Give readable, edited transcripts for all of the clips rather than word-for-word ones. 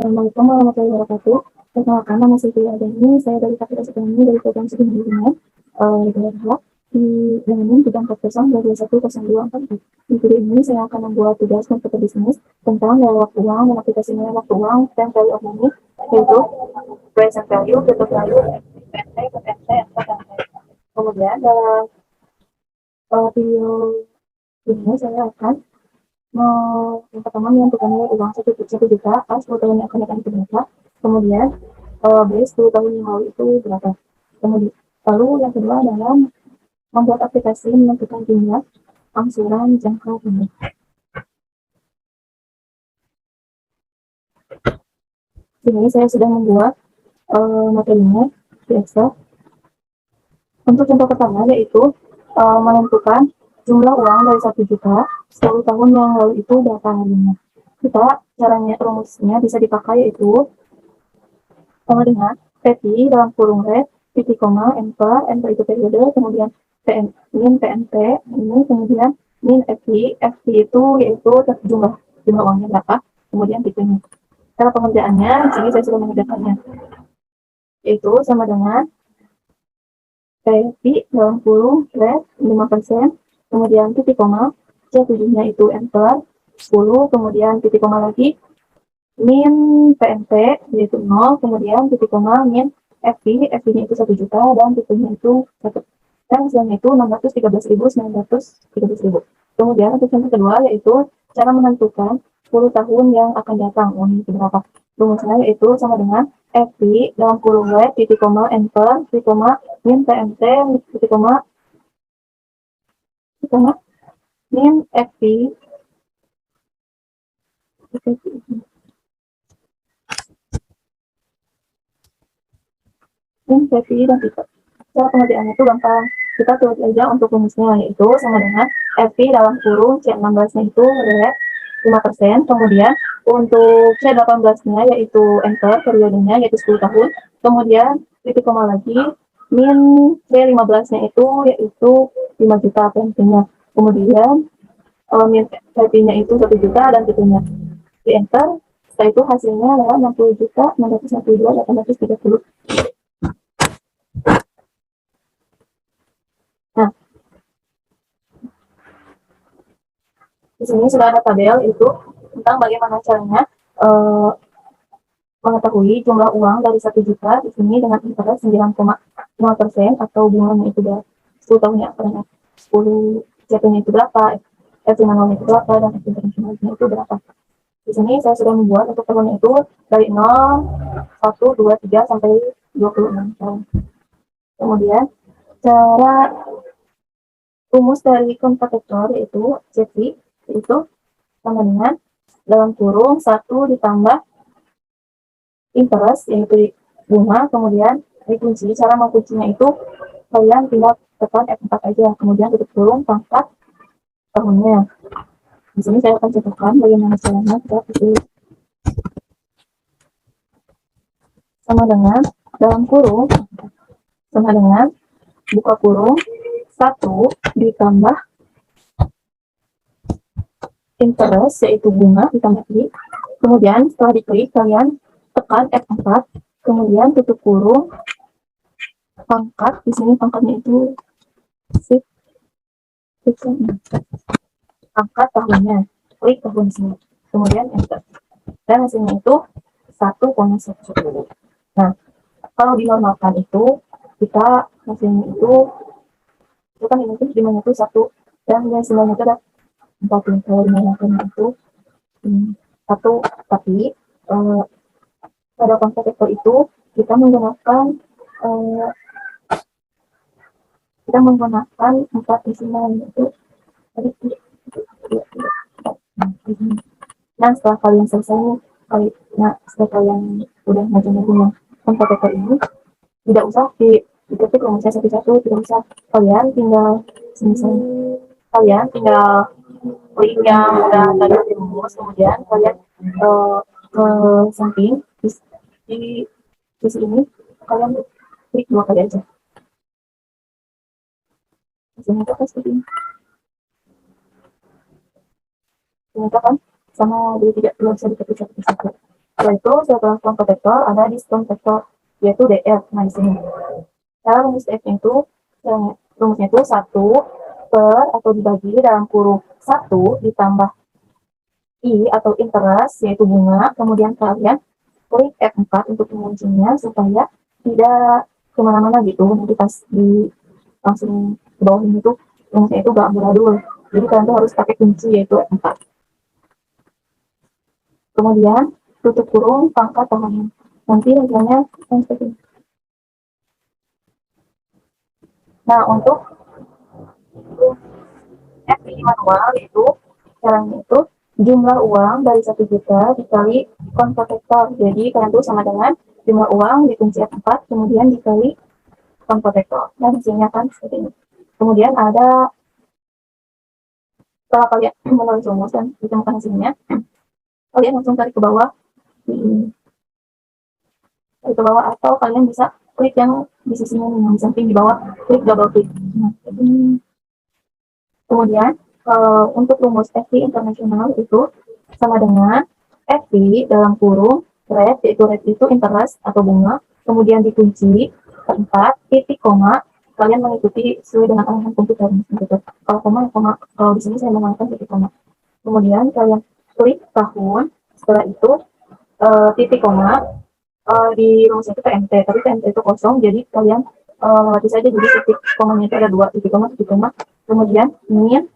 Assalamualaikum warahmatullahi wabarakatuh. Perkenalkan, nama Siti Adani. Saya dari Fakultas Ekonomi dari Program Studi Manajemen di dengan bidang proposal 2210244. Di video ini saya akan membuat tugas komputer bisnis tentang nilai waktu uang dan aplikasi nilai waktu uang dan value of money, yaitu present value, future value, PNT, PNT, PNT. Kemudian dalam video ini saya akan yang pertama menentukan nilai uang 1 juta pas 10 tahun yang akan datang itu berapa. Kemudian base 10 tahun yang lalu itu berapa. Kemudian lalu yang kedua adalah membuat aplikasi menentukan jumlah angsuran jangka pendek. Ini saya sudah membuat materinya di Excel. Untuk contoh pertama yaitu menentukan jumlah uang dari 1 juta 10 tahun yang lalu itu berapa harganya. Kita caranya rumusnya bisa dipakai yaitu sama dengan PT dalam kurung red, titik koma, enter itu periode, kemudian min PNT ini, kemudian min FT itu yaitu jumlah uangnya berapa, kemudian tipenya. Cara pengerjaannya, di sini saya sudah mengerjakannya, yaitu sama dengan PT dalam kurung red 5%, kemudian titik koma, C7-nya itu enter, 10, kemudian titik koma lagi, min PNT yaitu 0, kemudian titik koma min FP-nya itu 1 juta dan tipenya itu 1. Dan hasilnya itu 613.913.000. Kemudian untuk yang kedua yaitu cara menentukan 10 tahun yang akan datang. Ini berapa? Rumusnya yaitu sama dengan FP dalam kurung W titik koma enter titik koma min PNT titik koma min FP dan VPI dan tipe. Cara pengerjaannya itu gampang. Kita tulis aja untuk rumusnya, yaitu sama dengan FP dalam kurung C16-nya itu red 5%, kemudian untuk C18-nya yaitu enter, periodenya yaitu 10 tahun, kemudian titik koma lagi, min C15-nya itu yaitu 5 juta PNP-nya, kemudian min VP-nya itu 1 juta dan tipenya di enter. Setelah itu hasilnya adalah 60.962.830. Nah, di sini sudah ada tabel itu tentang bagaimana caranya mengetahui jumlah uang dari 1 juta di sini dengan interest 9,0% atau bunganya itu dari 10 tahun yang akan 10 jatuhnya itu berapa, F5 itu berapa, dan F internasionalnya itu berapa. Di sini saya sudah membuat untuk tahunnya itu dari 0, 1, 2, 3 sampai 26 tahun. Kemudian cara rumus dari kompetitor yaitu CP itu sama dengan dalam kurung 1 ditambah interest yaitu bunga, kemudian dikunci. Cara menguncinya itu kalian tinggal tekan F4 aja, kemudian tutup kurung pangkat tahunnya. Di sini saya akan contohkan bagaimana caranya. Kita pilih sama dengan dalam kurung sama dengan buka kurung 1 ditambah interest yaitu bunga ditambah I, kemudian setelah diklik kalian tekan F4, kemudian tutup kurung pangkat. Di sini pangkatnya itu shift pangkat tahunnya, klik tahun sini, kemudian enter, dan hasilnya itu 1,1. Nah, kalau dinormalkan itu kita hasilnya itu kan ini tuh dimana itu 1 dan hasilnya itu ada 4. Kalau dinormalkan itu 1, tapi pada kompetitor itu kita menggunakan 4 desimal itu tadi. Nah, setelah kalian selesai setelah kalian udah ngajar-ngajar kompetitor ini, tidak usah diketik rumusnya satu-satu, tidak usah. Kalian tinggal kalian tinggal klik yang udah tadi dirumus, kemudian kalian ke samping di sini kalian klik 2 kali aja. Hasilnya itu seperti ini. Ternyata kan sama, jadi tidak bisa diketik satu-satu. setelah protektor ada diskon vektor, yaitu df. Nah, di sini cara rumus df-nya itu rumusnya itu 1 per atau dibagi dalam kurung 1 ditambah i atau interest, yaitu bunga, kemudian kalian klik F4 untuk menguncinya supaya tidak kemana-mana gitu. Nanti pas di langsung ke bawah ini tuh rumusnya itu gak amburadul, jadi kalian tuh harus pakai kunci yaitu F4. Kemudian tutup kurung pangkat tangannya, nanti hasilnya seperti ini. Nah, untuk FI manual itu caranya itu jumlah uang dari 1 juta dikali konverter. Jadi kalian tuh sama dengan jumlah uang dikunci F4 kemudian dikali konverter. Dan hasilnya kan seperti ini. Kemudian ada setelah kalian menulis rumus dan ditemukan hasilnya, kalian langsung tarik ke bawah, tarik ke bawah, atau kalian bisa klik yang di sisinya yang di samping di bawah, klik double klik. Nah, kemudian untuk rumus FI internasional itu sama dengan FI dalam kurung rate, yaitu rate itu interest atau bunga, kemudian dikunci 4 titik koma, kalian mengikuti sesuai dengan arahan komputer gitu. Kalau koma, kalau di sini saya menggunakan titik koma. Kemudian kalian klik tahun, setelah itu titik koma, di rumus itu TMT, tapi TMT itu kosong, jadi kalian lewati saja, jadi titik komanya itu ada 2 titik koma, kemudian min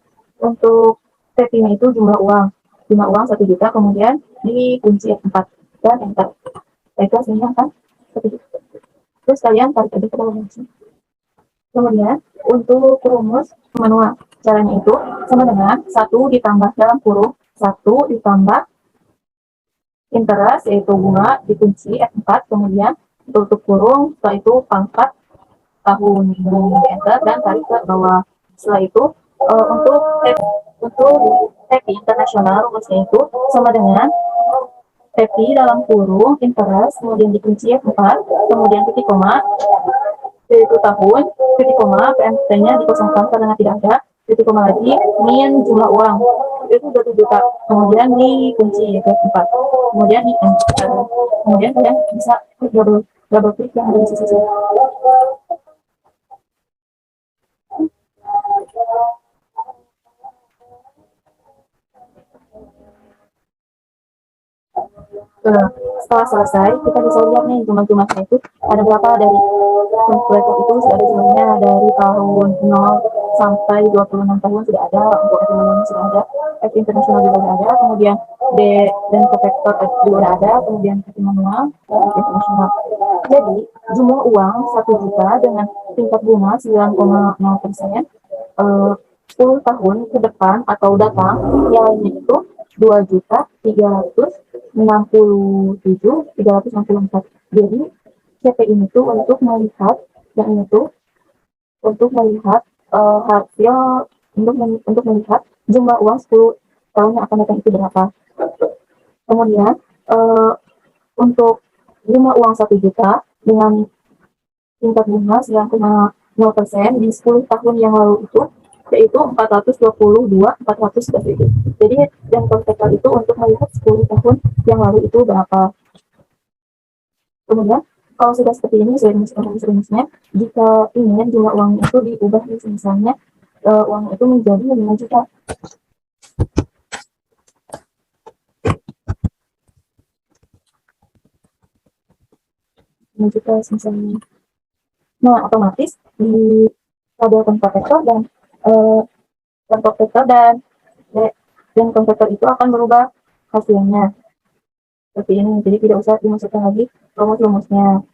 untuk TP-nya itu jumlah uang 1 juta, kemudian dikunci F4 dan enter. Itu hasilnya kan seperti itu. Terus kalian tarik aja ke bawah. Kemudian untuk rumus manual, caranya itu sama dengan 1 ditambah dalam kurung 1 ditambah interest, yaitu bunga, dikunci F4, kemudian tutup kurung, setelah itu pangkat tahun, enter, dan tarik ke bawah. Setelah itu untuk TP internasional rumusnya itu sama dengan TP dalam kurung interest, kemudian dikunci F4, kemudian titik koma, yaitu tahun, titik koma, PMT-nya dikosongkan karena tidak ada, titik koma lagi, min jumlah uang, itu 1 juta, kemudian dikunci yaitu F4, kemudian di enter, kemudian kalian bisa klik double klik yang ada di sisi sini. Setelah selesai, kita bisa lihat nih jumlah-jumlahnya itu ada berapa dari kalkulator itu sudah ada jumlahnya dari tahun 0 sampai 26 tahun sudah ada, untuk ekonominya sudah ada, F internasional juga sudah ada, kemudian D dan vektor juga ada, kemudian F manual dan F internasional. Jadi jumlah uang 1 juta dengan tingkat bunga 9,0%, 10 tahun ke depan atau datang nilainya itu 2.367.364. Jadi CP ini tuh untuk melihat yang ini tuh untuk melihat hasil, untuk melihat jumlah uang 10 tahun yang akan datang itu berapa. Kemudian untuk jumlah uang 1 juta dengan tingkat bunga 9,0% di 10 tahun yang lalu itu yaitu 422.400 seperti itu. Jadi yang kontekstual itu untuk melihat 10 tahun yang lalu itu berapa. Kemudian kalau sudah seperti ini sesuai dengan rumusnya, jika ingin jumlah uang itu diubah, misalnya uang itu menjadi 5 juta. Misalnya. Nah, otomatis di tabel konverter dan konverter itu akan berubah hasilnya seperti ini. Jadi tidak usah dimasukkan lagi rumus-rumusnya.